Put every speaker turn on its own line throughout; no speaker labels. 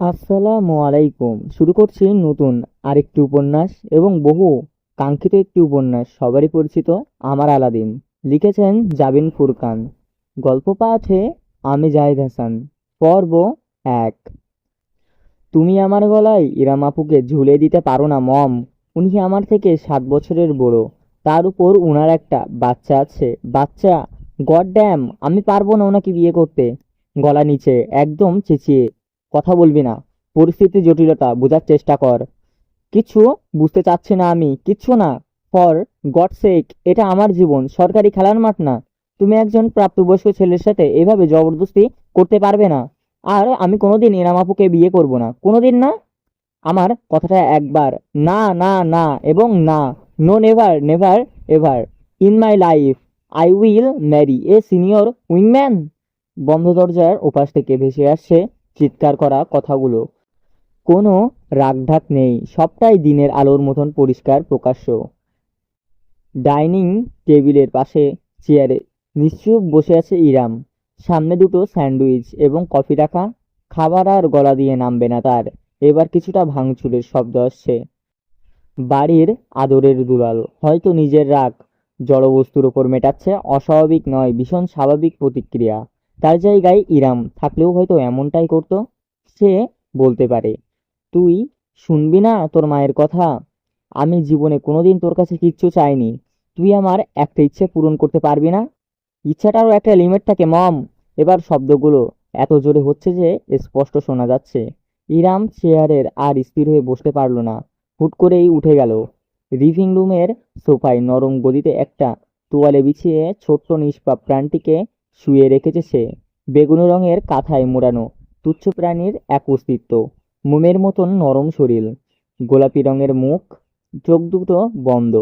আসসালামু আলাইকুম। শুরু করছি নতুন আরেকটি উপন্যাস এবং বহু কাঙ্ক্ষিত একটি উপন্যাস, সবারই পরিচিত আমার আলাদিন। লিখেছেন জাবিন ফুরকান। গল্প পাঠে আমি জাহিদ হাসান। পর্ব ১। তুমি আমার গলায় ইরাম আপুকে ঝুলিয়ে দিতে পারো না মম। উনি আমার থেকে 7 বছরের বড়। তার উপর উনার একটা বাচ্চা আছে। বাচ্চা! গড ড্যাম, আমি পারবো না ওনাকে বিয়ে করতে। গলা নিচে, একদম চেঁচিয়ে, কথা বলবি না। পরিস্থিতি জটিলতা বোঝার চেষ্টা কর। কিছু বুঝতে চাচ্ছি না আমি, কিচ্ছু না। ফর গড সেক, এটা আমার জীবন, সরকারি খেলার মাঠ না। তুমি একজন প্রাপ্তবয়স্ক ছেলের সাথে এভাবে জবরদস্তি করতে পারবে না। আর আমি কোনোদিন এনাম আপুকে বিয়ে করব না, কোনোদিন না। আমার কথাটা একবার, না না না এবং না। No, never never ever in my life I will marry a senior উইংম্যান। বন্ধ দরজার ওপাশ থেকে ভেসে আসছে চিৎকার করা কথাগুলো। কোনো রাগঢাক নেই, সবটাই দিনের আলোর মতন পরিষ্কার প্রকাশ্য। ডাইনিং টেবিলের পাশে চেয়ারে নিশ্চুপ বসে আছে ইরাম। সামনে দুটো স্যান্ডউইচ এবং কফি রাখা। খাবার আর গলা দিয়ে নামবে না তার। এবার কিছুটা ভাঙচুরের শব্দ আসছে। বাড়ির আদরের দুলাল হয়তো নিজের রাগ জড়বস্তুর ওপর মেটাচ্ছে। অস্বাভাবিক নয়, ভীষণ স্বাভাবিক প্রতিক্রিয়া। তার জায়গায় ইরাম থাকলেও হয়তো এমনটাই করতো। সে বলতে পারে, তুই শুনবি না তোর মায়ের কথা? আমি জীবনে কোনোদিন তোর কাছে কিচ্ছু চাইনি। তুই আমার একটা ইচ্ছে পূরণ করতে পারবি না? ইচ্ছাটারও একটা লিমিট থাকে মম। এবার শব্দগুলো এত জোরে হচ্ছে যে স্পষ্ট শোনা যাচ্ছে। ইরাম চেয়ারের আর স্থির হয়ে বসতে পারল না। হুট করেই উঠে গেল। লিভিং রুমের সোফায় নরম গদিতে একটা তোয়ালে বিছিয়ে ছোট্ট নিষ্পাপ প্রাণটিকে শুয়ে রেখেছে সে। বেগুনি রঙের কাঁথায় মোড়ানো তুচ্ছ প্রাণীর এক অস্তিত্ব। মোমের মতন নরম শরীর, গোলাপি রঙের মুখ, চোখ দুটো বন্ধ।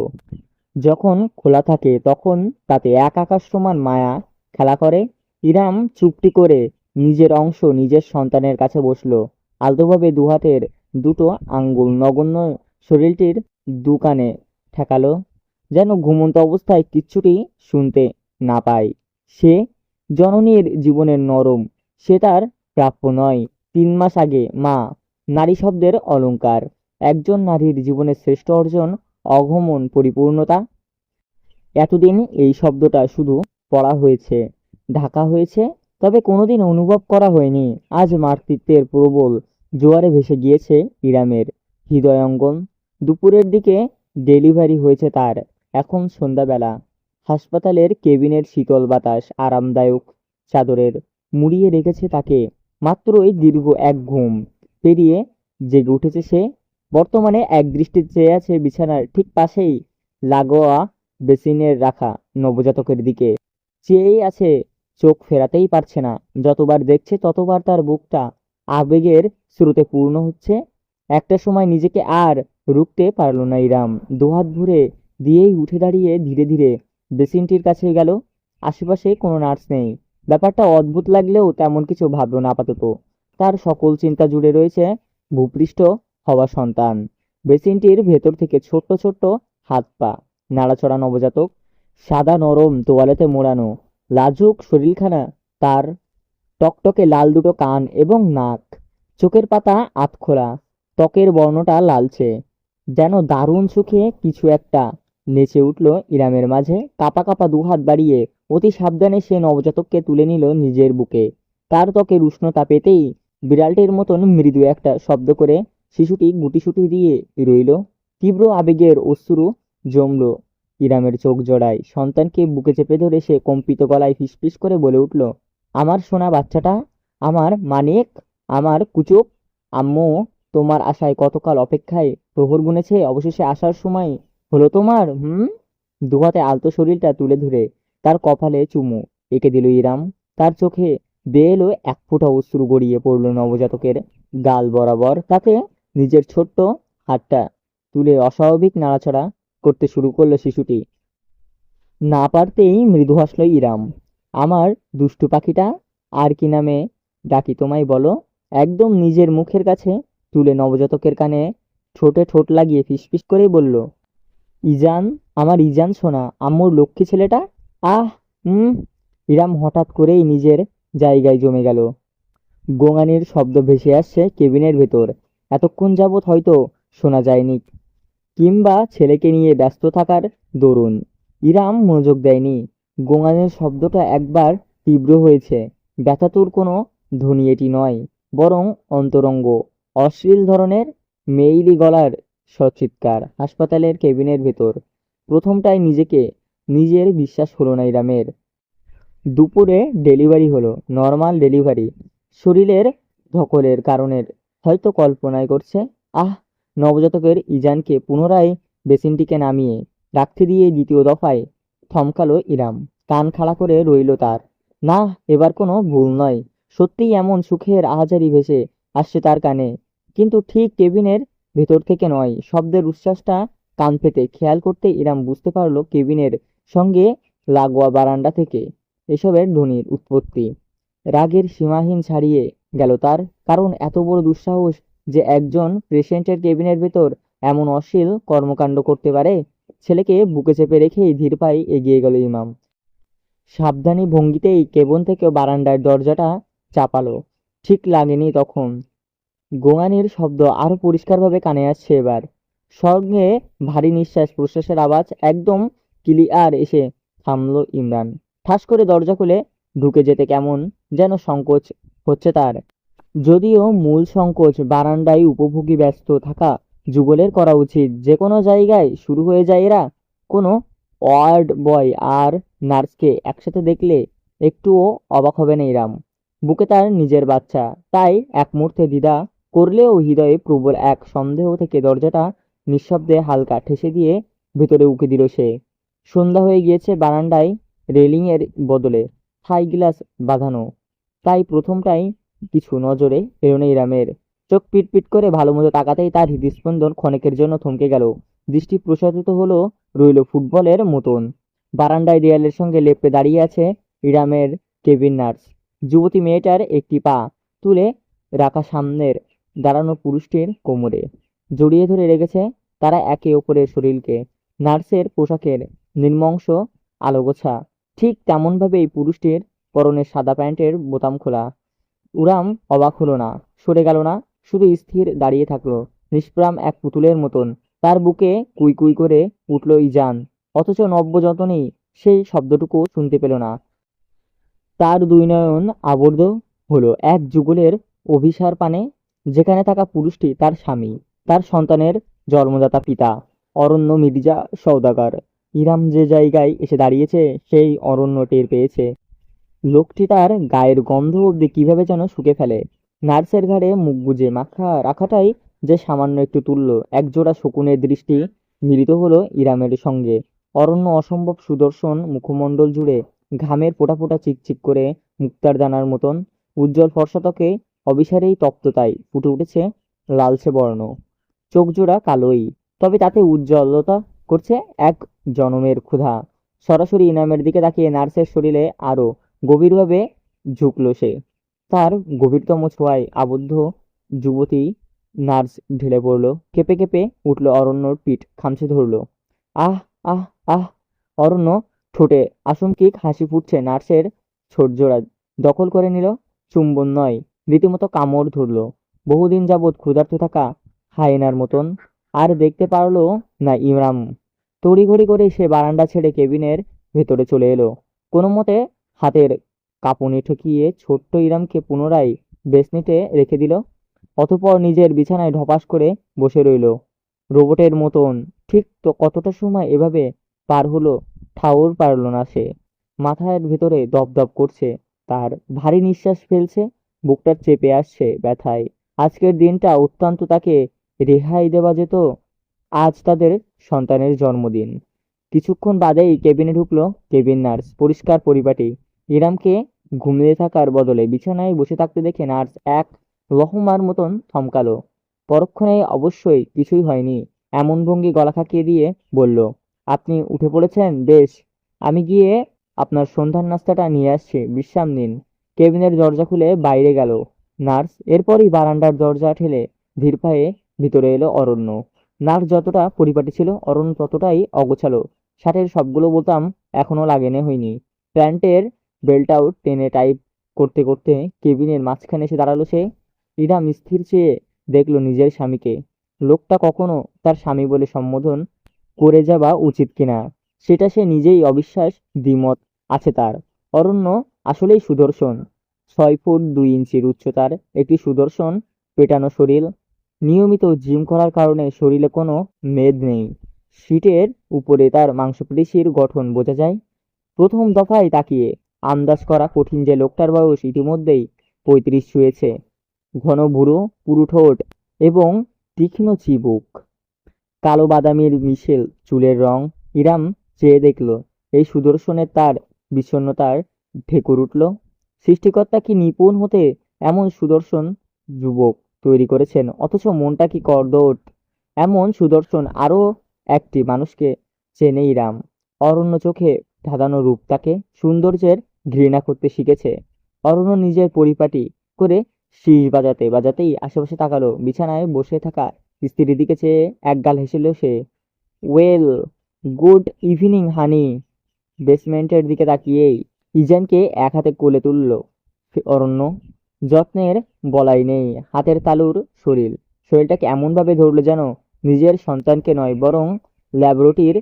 যখন খোলা থাকে তখন তাতে এক আকাশ সমান মায়া খেলা করে। ইরাম চুপটি করে নিজের অংশ নিজের সন্তানের কাছে বসলো। আলতোভাবে দুহাতের দুটো আঙ্গুল নগণ্য শরীরটির দুকানে ঠেকালো, যেন ঘুমন্ত অবস্থায় কিচ্ছুটি শুনতে না পায়। সে জননীর জীবনের নরম, সে তার প্রাপ্য নয়। 3 মাস আগে মা, নারী শব্দের অলংকার। একজন নারীর জীবনের শ্রেষ্ঠ অর্জন, অগমন পরিপূর্ণতা। এতদিন এই শব্দটা শুধু পড়া হয়েছে, ঢাকা হয়েছে, তবে কোনোদিন অনুভব করা হয়নি। আজ মাতৃত্বের প্রবল জোয়ারে ভেসে গিয়েছে ইরামের হৃদয়ঙ্গম। দুপুরের দিকে ডেলিভারি হয়েছে তার। এখন সন্ধ্যাবেলা। হাসপাতালের কেবিনের শীতল বাতাস আরামদায়ক চাদরের মুড়িয়ে রেখেছে তাকে। মাত্রই দীর্ঘ এক ঘুম পেরিয়ে জেগে উঠেছে সে। বর্তমানে একদৃষ্টে চেয়ে আছে বিছানার ঠিক পাশেই লাগোয়া বেসিনের রাখা নবজাতকের দিকে। চেয়েই আছে, চোখ ফেরাতেই পারছে না। যতবার দেখছে ততবার তার বুকটা আবেগের স্রোতে পূর্ণ হচ্ছে। একটা সময় নিজেকে আর রুখতে পারল না ইরাম। দুহাত ভরে দিয়েই উঠে দাঁড়িয়ে ধীরে ধীরে বেসিনটির কাছে গেল। আশেপাশে কোনো নার্স নেই। ব্যাপারটা অদ্ভুত লাগলেও তেমন কিছু ভাবল না আপাতত। তার সকল চিন্তা জুড়ে রয়েছে ভূপৃষ্ঠ হওয়া সন্তান। বেসিনটির ভেতর থেকে ছোট্ট ছোট্ট হাত পা নাড়াচড়া নবজাতক, সাদা নরম তোয়ালেতে মোড়ানো লাজুক শরীরখানা, তার টকটকে লাল দুটো কান এবং নাক, চোখের পাতা আধখোলা, ত্বকের বর্ণটা লালচে। যেন দারুণ সুখে কিছু একটা নেচে উঠল ইরামের মাঝে। কাঁপা কাঁপা দুহাত বাড়িয়ে অতি সাবধানে সে নবজাতককে তুলে নিল নিজের বুকে। তার ত্বকের উষ্ণতা পেতেই বিড়ালটির মতন মৃদু একটা শব্দ করে শিশুটি গুটিসুটি দিয়ে রইল। তীব্র আবেগের অশ্রু জমল ইরামের চোখ জোড়ায়। সন্তানকে বুকে চেপে ধরে সে কম্পিত গলায় ফিসফিস করে বলে উঠল, আমার সোনা বাচ্চাটা, আমার মানিক, আমার কুচুক। আম্মু, তোমার আশায় কতকাল অপেক্ষায় প্রহর গুনেছে, অবশেষে আসার সময় হলো তোমার। দুহাতে আলতো শরীরটা তুলে ধরে তার কপালে চুমু এঁকে দিল ইরাম। তার চোখে বেয়ে এলো এক ফোঁটা অশ্রু গড়িয়ে পড়ল নবজাতকের গাল বরাবর। তাতে নিজের ছোট্ট হাতটা তুলে অস্বাভাবিক নাড়াচাড়া করতে শুরু করলো শিশুটি। না পারতেই মৃদু হাসল ইরাম। আমার দুষ্টু পাখিটা, আর কি নামে ডাকি তোমায় বলো? একদম নিজের মুখের কাছে তুলে নবজাতকের কানে ঠোঁটে ঠোঁট লাগিয়ে ফিসফিস করেই বলল, ইজান, আমার ইজান সোনা, আম্মুর লক্ষ্মী ছেলেটা। আহ! ইরাম হঠাৎ করেই নিজের জায়গায় জমে গেল। গোঙানির শব্দ ভেসে আসছে কেবিনের ভেতর। এতক্ষণ যাবৎ হয়তো শোনা যায়নি, কিংবা ছেলেকে নিয়ে ব্যস্ত থাকার দরুন ইরাম মনোযোগ দেয়নি। গোঙানির শব্দটা একবার তীব্র হয়েছে। ব্যথাতুর কোনো ধ্বনি এটি নয়, বরং অন্তরঙ্গ, অশ্লীল ধরনের মেইলি গলার সচিৎকার। হাসপাতালের কেবিনের ভেতর প্রথমটায় নিজের বিশ্বাস হলো না ইরামের। দুপুরে ডেলিভারি হলো, নর্মাল ডেলিভারি। শরীরের ধকলের কারণের হয়তো কল্পনায় করছে। আহ! নবজাতকের ইজানকে পুনরায় বেসিনটিকে নামিয়ে রাখতে দিয়ে দ্বিতীয় দফায় থমকালো ইরাম। কান খাড়া করে রইল তার। না, এবার কোনো ভুল নয়। সত্যিই এমন সুখের আহাজারি ভেসে আসছে তার কানে, কিন্তু ঠিক কেবিনের ভেতর থেকে নয়। শব্দের উচ্ছ্বাসটা কান পেতে খেয়াল করতে ইরাম বুঝতে পারল কেবিনের সঙ্গে লাগোয়া বারান্দা থেকে এসবের ধ্বনির উৎপত্তি। রাগের সীমাহীন ছাড়িয়ে গেল তার। কারণ এত বড় দুঃসাহস যে একজন পেশেন্টের কেবিনের ভেতর এমন অশ্লীল কর্মকাণ্ড করতে পারে। ছেলেকে বুকে চেপে রেখেই ধীর পায়ে এগিয়ে গেল ইমাম। সাবধানী ভঙ্গিতেই কেবিন থেকে বারান্দার দরজাটা চাপালো। ঠিক লাগেনি তখন। গোঙানির শব্দ আরো পরিষ্কারভাবে কানে আসছে এবার। সঙ্গে ভারী নিঃশ্বাস প্রশ্বাসের আওয়াজ। একদম ক্লিয়ার এসে থামলো ইমরান। ঠাস করে দরজা খুলে ঢুকে যেতে কেমন যেন সংকোচ হচ্ছে তার। যদিও মূল সংকোচ বারান্দায় উপভোগী ব্যস্ত থাকা যুগলের করা উচিত। যে কোনো জায়গায় শুরু হয়ে যায় এরা। কোনো ওয়ার্ড বয় আর নার্সকে একসাথে দেখলে একটুও অবাক হবে না ইরাম। বুকে তার নিজের বাচ্চা, তাই এক মুহূর্তে দ্বিধা করলেও হৃদয়ে প্রবল এক সন্দেহ থেকে দরজাটা নিঃশব্দে হালকা ঠেসে দিয়ে ভেতরে উকি দিল সে। সন্ধ্যা হয়ে গিয়েছে। বারান্দায় রেলিংয়ের বদলে থাই গ্লাস বাঁধানো, তাই প্রথমটাই কিছু নজরে এলো না ইরামের। চোখ পিটপিট করে ভালোমতো তাকাতেই তার হৃদস্পন্দন ক্ষণেকের জন্য থমকে গেল। দৃষ্টি প্রসারিত হলো, রইল ফুটবলের মতন। বারান্দায় দেয়ালের সঙ্গে লেপ্টে দাঁড়িয়ে আছে ইরামের কেবিন নার্স। যুবতী মেয়েটার একটি পা তুলে রাখা সামনের দাঁড়ানো পুরুষটির কোমরে জড়িয়ে ধরে রেখেছে তারা একে অপরের শরীরকে। নার্সের পোশাকের নির্মংস আলোগোছা ঠিক তেমনভাবেই পুরুষটির পরনের সাদা প্যান্টের বোতাম খোলা। উরাম অবাক হলো না, সরে গেল না, শুধু স্থির দাঁড়িয়ে থাকলো, নিষ্প্রাণ এক পুতুলের মতন। তার বুকে কুই কুই করে উঠল ইজান, অথচ নব্য যতনেই সেই শব্দটুকু শুনতে পেল না। তার দুই নয়ন আবদ্ধ হলো এক যুগলের অভিসার পানে। যেখানে থাকা পুরুষটি তার স্বামী, তার সন্তানের জন্মদাতা পিতা অরণ্য মির্জা সওদাগর। ইরাম যে জায়গায় এসে দাঁড়িয়েছে সেই অরণ্য টের পেয়েছে। লোকটি তার গায়ের গন্ধ অবধি কিভাবে যেন শুকে ফেলে। নার্সের ঘাড়ে মুখ গুজে মাথা রাখাটাই যে সামান্য একটু তুলল। একজোড়া শকুনের দৃষ্টি মিলিত হলো ইরামের সঙ্গে। অরণ্য অসম্ভব সুদর্শন, মুখমণ্ডল জুড়ে ঘামের ফোঁটা ফোঁটা চিকচিক করে মুক্তার দানার মতন উজ্জ্বল ফর্সা ত্বকে অবিসারেই তপ্ততায় ফুটে উঠেছে লালচে বর্ণ। চোখজোড়া কালোই, তবে তাতে উজ্জ্বলতা করছে এক জনমের ক্ষুধা। সরাসরি ইনামের দিকে তাকিয়ে নার্সের শরীরে আরো গভীরভাবে ঝুঁকল সে। তার গভীরতম ছোঁয়ায় আবদ্ধ যুবতী নার্স ঢেলে পড়ল। কেঁপে কেঁপে উঠল অরণ্যর পিঠ খামচে ধরল। আহ! আহ! আহ! অরণ্য ঠোঁটে আশঙ্কিক হাসি ফুটছে। নার্সের ছোটজোড়া দখল করে নিল। চুম্বন নয়, রীতিমতো কামড় ধরল। বহুদিন যাবৎ ক্ষুধার্ত থাকা হায়েনার মতন। আর দেখতে পারল না ইমরান। তড়িঘড়ি করে সে বারান্দা ছেড়ে কেবিনের ভেতরে চলে এলো। কোনো মতে হাতের কাঁপুনি ঠেকিয়ে ছোট্ট ইরামকে পুনরায় বেসনিতে রেখে দিল। অতঃপর নিজের বিছানায় ধপাস করে বসে রইল রোবটের মতন। ঠিক তো কতটা সময় এভাবে পার হলো ঠাউর পারল না সে। মাথার ভেতরে দপদপ করছে তার, ভারী নিঃশ্বাস ফেলছে, বুকটা চেপে আসছে ব্যথায়। আজকের দিনটা অত্যন্ত তাকে রেহাই দেওয়া যেত। আজ তাদের সন্তানের জন্মদিন। কিছুক্ষণ বাদেই কেবিনে ঢুকলো কেবিন নার্স, পরিষ্কার পরিপাটি। ইরামকে ঘুমিয়ে থাকার বদলে বিছানায় বসে থাকতে দেখে নার্স এক লহমার মতন থমকালো। পরক্ষণেই অবশ্যই কিছুই হয়নি এমন ভঙ্গি গলা খাকিয়ে দিয়ে বলল, আপনি উঠে পড়েছেন? বেশ, আমি গিয়ে আপনার সন্ধ্যার নাস্তাটা নিয়ে আসছি, বিশ্রাম নিন। কেবিনের দরজা খুলে বাইরে গেল নার্স। এরপরই বারান্দার দরজা ঠেলে ধীর পায়ে ভিতরে এলো অরণ্য। নার্স যতটা পরিপাটি ছিল, অরণ্য ততটাই অগোছালো। শার্টের সবগুলো বোতাম এখনো লাগানো হয়নি। প্যান্টের বেল্টটাও টেনে টাইট করতে করতে কেবিনের মাঝখানে এসে দাঁড়ালো সে। ইরাম স্থির চেয়ে দেখলো নিজের স্বামীকে। লোকটা কখনো তার স্বামী বলে সম্বোধন করে যাওয়া উচিত কিনা সেটা সে নিজেই অবিশ্বাস দ্বিমত আছে তার। অরণ্য আসলেই সুদর্শন। 6 ফুট 2 ইঞ্চির উচ্চতার একটি সুদর্শন পেটানো শরীর। নিয়মিত জিম করার কারণে শরীরে কোনো মেদ নেই। শীটের উপরে তার মাংসপেশির গঠন বোঝা যায়। প্রথম দফায় তাকিয়ে আন্দাজ করা কঠিন যে লোকটার বয়স ইতিমধ্যেই 35 ছুঁয়েছে। ঘন ভুরু, পুরু ঠোঁট এবং তীক্ষ্ণ চিবুক, কালো বাদামির মিশেল চুলের রং। ইরাম চেয়ে দেখল এই সুদর্শনের তার বিষণ্ণতার ঢেকুর উঠল। সৃষ্টিকর্তা কি নিপুণ হতে এমন সুদর্শন যুবক তৈরি করেছেন, অথচ মনটা কি করদোট। এমন সুদর্শন আরো একটি মানুষকে চেনে ইরাম। অরণ্য চোখে ধাঁধানো রূপ তাকে সৌন্দর্যের ঘৃণা করতে শিখেছে। অরণ্য নিজের পরিপাটি করে শীষ বাজাতে বাজাতেই আশেপাশে তাকালো। বিছানায় বসে থাকা স্ত্রীর দিকে চেয়ে একগাল হেসেল সে। ওয়েল, গুড ইভিনিং হানি। বেসমেন্টের দিকে তাকিয়েই ইজানকে এক হাতে কোলে তুলল অরণ্য। যত্নের বলাই নেই, হাতের তালুর শরীরটাকে এমনভাবে ধরল যেন নিজের সন্তানকে নয় বরং ল্যাবরেটরির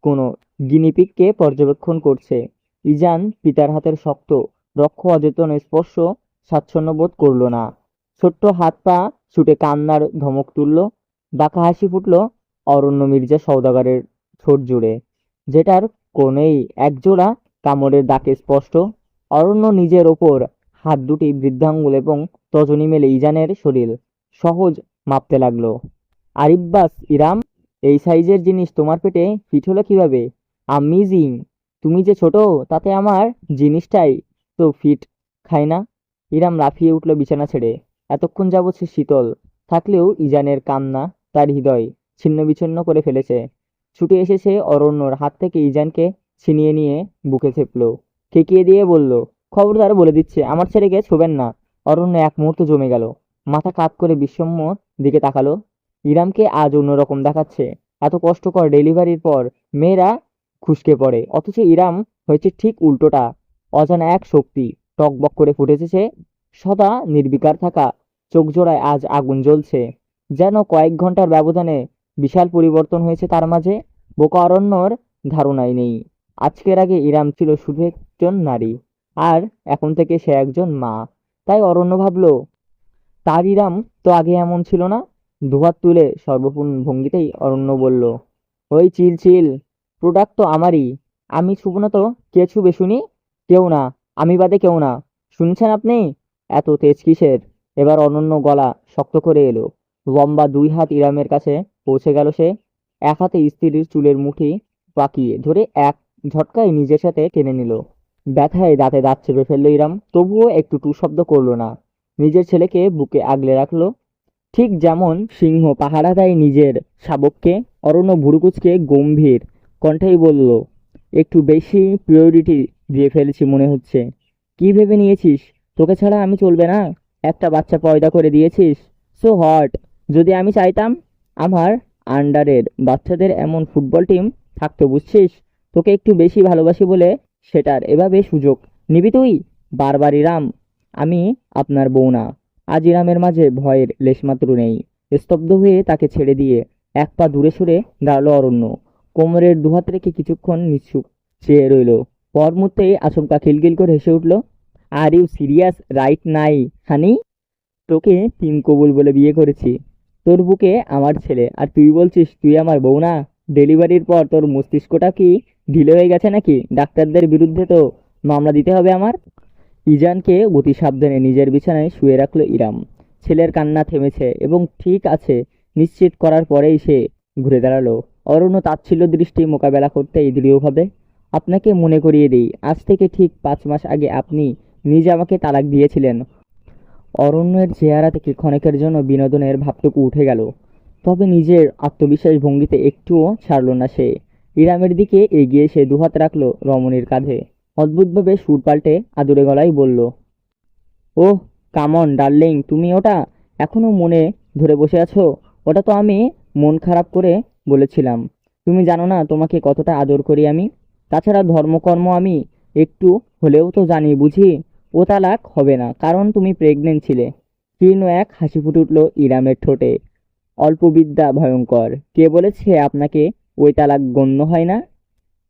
কোনো গিনিপিগকে পর্যবেক্ষণ করছে। ইজান পিতার হাতের শক্ত রক্ষ অচেতন স্পর্শ স্বাচ্ছন্দ্য বোধ করল না। ছোট্ট হাত পা ছুটে কান্নার ধমক তুলল। বাঁকা হাসি ফুটল অরণ্য মির্জা সওদাগরের ঠোঁট জুড়ে, যেটার কোণেই একজোড়া কামড়ের দাগে স্পষ্ট। অরণ্য নিজের ওপর হাত দুটি বৃদ্ধাঙ্গুল এবং তজনি মেলে ইজানের শরীর সহজ মাপতে লাগলো। আরিব্বাস ইরাম, এই সাইজের জিনিস তোমার পেটে ফিট হলো কিভাবে? আমেজিং। তুমি যে ছোট, তাতে আমার জিনিসটাই তো ফিট খায় না। ইরাম লাফিয়ে উঠল বিছানা ছেড়ে। এতক্ষণ যাবৎ সে শীতল থাকলেও ইজানের কান্না তার হৃদয় ছিন্ন বিচ্ছিন্ন করে ফেলেছে। ছুটে এসে সে অরণ্যর হাত থেকে ইজানকে ছিনিয়ে নিয়ে বুকে চেপল, ঠেকিয়ে দিয়ে বলল, খবরদার বলে দিচ্ছে আমার ছেলেকে ছোবেন না। অরণ্য এক মুহূর্ত জমে গেল, মাথা কাত করে বিষম্মর দিকে তাকালো। ইরামকে আজ অন্যরকম দেখাচ্ছে। এত কষ্টকর ডেলিভারির পর মেয়েরা খুশকে পড়ে, অথচ ইরাম হয়েছে ঠিক উল্টোটা। অজানা এক শক্তি টকবক করে ফুটেছে সে। সদা নির্বিকার থাকা চোখ জোড়ায় আজ আগুন জ্বলছে, যেন কয়েক ঘন্টার ব্যবধানে বিশাল পরিবর্তন হয়েছে তার মাঝে। বোকা অরণ্যর ধারণাই নেই আজকের আগে ইরাম ছিল শুধু একজন নারী, আর এখন থেকে সে একজন মা। তাই অরণ্য ভাবল, তার ইরাম তো আগে এমন ছিল না। দুহাত তুলে সর্বপূর্ণ ভঙ্গিতেই অরণ্য বলল, ওই চিল চিল, প্রোডাক্ট তো আমারই। আমি ছুব না তো কে ছুবে শুনি? কেউ না, আমি বাদে কেউ না। শুনছেন আপনি? এত তেজ কিসের? এবার অনন্য গলা শক্ত করে এলো। লম্বা 2 হাত ইরামের কাছে পৌঁছে গেল সে। এক হাতে স্ত্রীর চুলের মুঠি পাকিয়ে ধরে এক ঝটকায় নিজের সাথে টেনে নিল। ব্যথায় দাঁতে দাঁত চেপে ফেললো ইরাম, তবুও একটু টু শব্দ করলো না। নিজের ছেলেকে বুকে আগলে রাখলো, ঠিক যেমন সিংহ পাহারা দেয় নিজের শাবককে। অরণ্য ভুরুকুচকে গম্ভীর কণ্ঠেই বলল, একটু বেশি প্রিয়রিটি দিয়ে ফেলেছি মনে হচ্ছে। কি ভেবে নিয়েছিস তোকে ছাড়া আমি চলবে না? একটা বাচ্চা পয়দা করে দিয়েছিস, সো হট। যদি আমি চাইতাম আমার আন্ডারের বাচ্চাদের এমন ফুটবল টিম থাকতো, বুঝছিস? তোকে একটু বেশি ভালোবাসি বলে সেটার এভাবে সুযোগ নিবি তুই? বারবার ইরাম, আমি আপনার বউ না। আজ ইরামের মাঝে ভয়ের লেশমাত্র নেই। স্তব্ধ হয়ে তাকে ছেড়ে দিয়ে এক পা দূরে সরে দাঁড়ালো অরণ্য। কোমরের দুহাত রেখে কিছুক্ষণ নিশ্চুপ চেয়ে রইল। পর মুহূর্তেই আচমকা খিলখিল করে হেসে উঠল। আর ইউ সিরিয়াস রাইট নাই হানি? তোকে তিন কবুল বলে বিয়ে করেছি। তোর বুকে আমার ছেলে, আর তুই বলছিস তুই আমার বউ না? ডেলিভারির পর তোর মস্তিষ্কটা কি ঢিলে হয়ে গেছে নাকি? ডাক্তারদের বিরুদ্ধে তো মামলা দিতে হবে আমার। ইজানকে অতি সাবধানে নিজের বিছানায় শুয়ে রাখল ইরাম। ছেলের কান্না থেমেছে এবং ঠিক আছে নিশ্চিত করার পরেই সে ঘুরে দাঁড়ালো। অরণ্য তাচ্ছিল্য দৃষ্টি মোকাবেলা করতে দৃঢ়ভাবে, আপনাকে মনে করিয়ে দিই, আজ থেকে ঠিক 5 মাস আগে আপনি নিজে আমাকে তালাক দিয়েছিলেন। অরণ্যের চেহারা থেকে ক্ষণিকের জন্য বিনোদনের ভাবটুকু উঠে গেল, তবে নিজের আত্মবিশ্বাস ভঙ্গিতে একটুও ছাড়ল না সে। ইরামের দিকে এগিয়ে সে দুহাত রাখল রমণীর কাঁধে। অদ্ভুতভাবে সুর পাল্টে আদুরে গলায় বলল, ওহ কামন ডার্লিং, তুমি ওটা এখনো মনে ধরে বসে আছো? ওটা তো আমি মন খারাপ করে বলেছিলাম। তুমি জানো না তোমাকে কতটা আদর করি আমি। তাছাড়া ধর্মকর্ম আমি একটু হলেও তো জানি বুঝি। ও তালাক হবে না, কারণ তুমি প্রেগনেন্ট ছিলে। কীর্ণ এক হাসি ফুটে উঠল ইরামের ঠোঁটে। অল্পবিদ্যা ভয়ঙ্কর। কে বলেছে আপনাকে ওই তালাক গণ্য হয় না?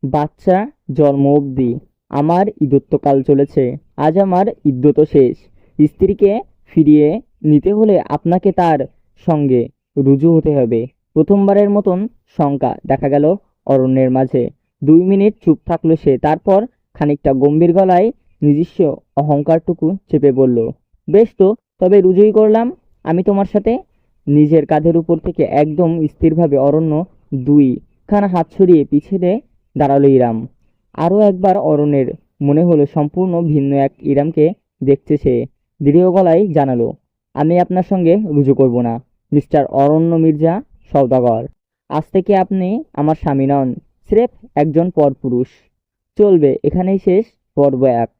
বাচ্চা জন্ম অবধি আমার ইদুত্তকাল চলেছে। আজ আমার ইদ্যত শেষ। স্ত্রীকে ফিরিয়ে নিতে হলে আপনাকে তার সঙ্গে রুজু হতে হবে। প্রথমবারের মতন শঙ্কা দেখা গেল অরণ্যের মাঝে। 2 মিনিট চুপ থাকলো সে, তারপর খানিকটা গম্ভীর গলায় নিজস্ব অহংকারটুকু চেপে বলল, বেশ তো, তবে রুজুই করলাম আমি তোমার সাথে। নিজের কাঁধের উপর থেকে একদম স্থিরভাবে অরণ্য 2খানা হাত সরিয়ে পিছনে দাঁড়ালো ইরাম। আরও একবার অরণ্যের মনে হলো সম্পূর্ণ ভিন্ন এক ইরামকে দেখছে সে। দৃঢ় গলায় জানালো, আমি আপনার সঙ্গে রুজু করব না, মিস্টার অরণ্য মির্জা সওদাগর। আজ থেকে আপনি আমার স্বামী নন, স্রেফ একজন পরপুরুষ। চলবে, এখানেই শেষ পর্ব 1।